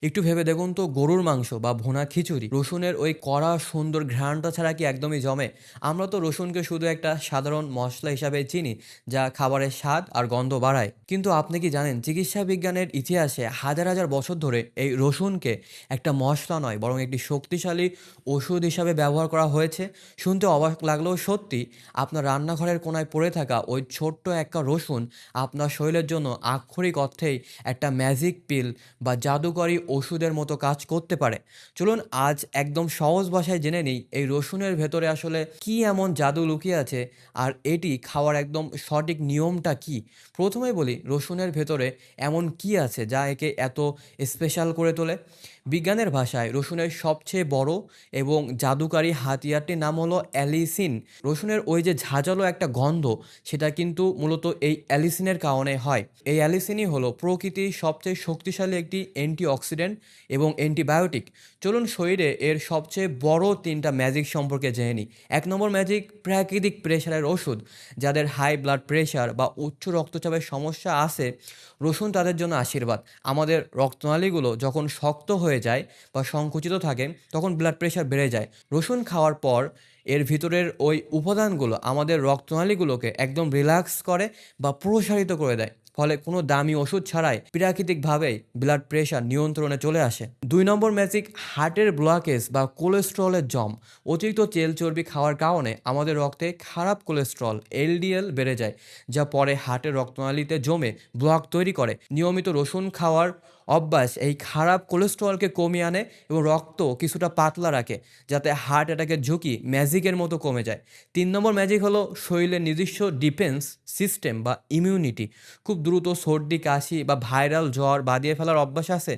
একটু ভেবে দেখুন তো, গরুর মাংস বা ভুনা খিচুড়ি রসুনের ওই কড়া সুন্দর ঘ্রাণটা ছাড়া কি একদমই জমে? আমরা তো রসুনকে শুধু একটা সাধারণ মশলা হিসাবে চিনি, যা খাবারের স্বাদ আর গন্ধ বাড়ায়। কিন্তু আপনি কি জানেন, চিকিৎসা বিজ্ঞানের ইতিহাসে হাজার হাজার বছর ধরে এই রসুনকে একটা মশলা নয়, বরং একটি শক্তিশালী ওষুধ হিসাবে ব্যবহার করা হয়েছে। শুনতে অবাক লাগলেও সত্যি, আপনার রান্নাঘরের কোনায় পড়ে থাকা ওই ছোট্ট একটা রসুন আপনার শরীরের জন্য আক্ষরিক অর্থেই একটা ম্যাজিক পিল বা জাদুকরি ওষুধের মতো কাজ করতে পারে। চলুন আজ একদম সহজ ভাষায় জেনে নিই এই রসুনের ভেতরে আসলে কি এমন জাদু লুকিয়ে আছে, আর এটি খাওয়ার একদম সঠিক নিয়মটা কি। প্রথমেই বলি, রসুনের ভেতরে এমন কি আছে যা একে এত স্পেশাল করে তোলে। বিজ্ঞানের ভাষায় রসুনের সবচেয়ে বড় এবং জাদুকারী হাতিয়ারটির নাম হলো অ্যালিসিন। রসুনের ওই যে ঝাঁঝালো একটা গন্ধ, সেটা কিন্তু মূলত এই অ্যালিসিনের কারণে হয়। এই অ্যালিসিনই হলো প্রকৃতির সবচেয়ে শক্তিশালী একটি অ্যান্টিঅক্সিডেন্ট এবং অ্যান্টিবায়োটিক। চলুন শরীরে এর সবচেয়ে বড় তিনটা ম্যাজিক সম্পর্কে জেনে নিই। ১ নম্বর ম্যাজিক, প্রাকৃতিক প্রেশারের ওষুধ। যাদের হাই ব্লাড প্রেশার বা উচ্চ রক্তচাপের সমস্যা আছে, রসুন তাদের জন্য আশীর্বাদ। আমাদের রক্তনালীগুলো যখন শক্ত হয়ে যায় বা সংকুচিত থাকে, তখন ব্লাড প্রেশার বেড়ে যায়। রসুন খাওয়ার পর এর ভিতরের ওই উপাদানগুলো আমাদের রক্তনালীগুলোকে একদম রিল্যাক্স করে বা প্রসারিত করে দেয়। ফলে কোনো দামি ওষুধ ছাড়াই প্রাকৃতিকভাবেই ব্লাড প্রেশার নিয়ন্ত্রণে চলে আসে। ২ নম্বর ম্যাজিক, হার্টের ব্লকেজ বা কোলেস্ট্রলের জম। অতিরিক্ত তেল চর্বি খাওয়ার কারণে আমাদের রক্তে খারাপ কোলেস্ট্রল এলডিএল বেড়ে যায়, যা পরে হার্টের রক্তনালীতে জমে ব্লক তৈরি করে। নিয়মিত রসুন খাওয়ার অভ্যাস এই খারাপ কোলেস্ট্রলকে কমিয়ে আনে এবং রক্ত কিছুটা পাতলা রাখে, যাতে হার্ট অ্যাটাকের ঝুঁকি ম্যাজিকের মতো কমে যায়। ৩ নম্বর ম্যাজিক হলো শরীরের নিজস্ব ডিফেন্স সিস্টেম বা ইমিউনিটি। খুব দ্রুত সর্দি কাশি বা ভাইরাল জ্বর বাদিয়ে ফেলার অভ্যাস আছে,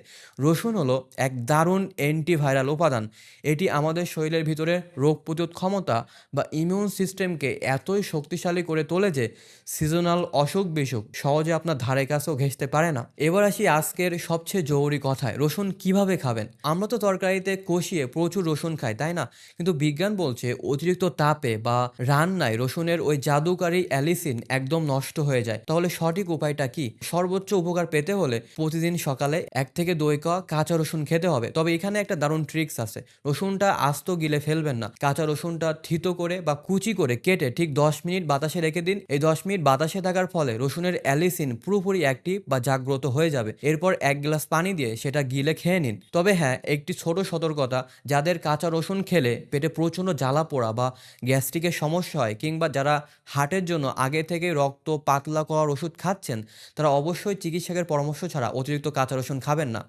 রসুন হলো এক দারুণ অ্যান্টিভাইরাল উপাদান। এটি আমাদের শরীরের ভিতরে রোগ প্রতিরোধ ক্ষমতা বা ইমিউন সিস্টেমকে এতই শক্তিশালী করে তোলে যে সিজনাল অসুখ বিসুখ সহজে আপনার ধারে কাছেও ঘেঁষতে পারে না। এবার আসি আজকের সবচেয়ে জরুরি কথায়, রসুন কিভাবে খাবেন। আমরা তো তরকারিতে কষিয়ে প্রচুর রসুন খাই, তাই না? কিন্তু বিজ্ঞান বলছে অতিরিক্ত তাপে বা রান্নায় রসুনের ওই জাদুকারী অ্যালিসিন একদম নষ্ট হয়ে যায়। তাহলে সঠিক উপায়টা কি? সর্বোচ্চ উপকার পেতে হলে প্রতিদিন সকালে ১ থেকে ২ কোয়া কাঁচা রসুন খেতে হবে। তবে এখানে একটা দারুণ ট্রিক্স আছে। রসুনটা আস্ত গিলে ফেলবেন না। কাঁচা রসুনটা থিতো করে বা কুচি করে কেটে ঠিক ১০ মিনিট বাতাসে রেখে দিন। এই ১০ মিনিট বাতাসে থাকার ফলে রসুনের অ্যালিসিন পুরোপুরি অ্যাক্টিভ বা জাগ্রত হয়ে যাবে। এরপর ১ গ্লাস পানি দিয়ে সেটা গিলে খেয়ে নিন। তবে হ্যাঁ, একটি ছোট সতর্কতা, যাদের কাঁচা রসুন খেলে পেটে প্রচণ্ড জ্বালা পোড়া বা গ্যাস্ট্রিকের সমস্যা হয়, কিংবা যারা হার্টের জন্য আগে থেকে রক্ত পাতলা করার ওষুধ খাচ্ছেন, তারা অবশ্যই চিকিৎসকের পরামর্শ ছাড়া অতিরিক্ত কাঁচা রসুন খাবেন না।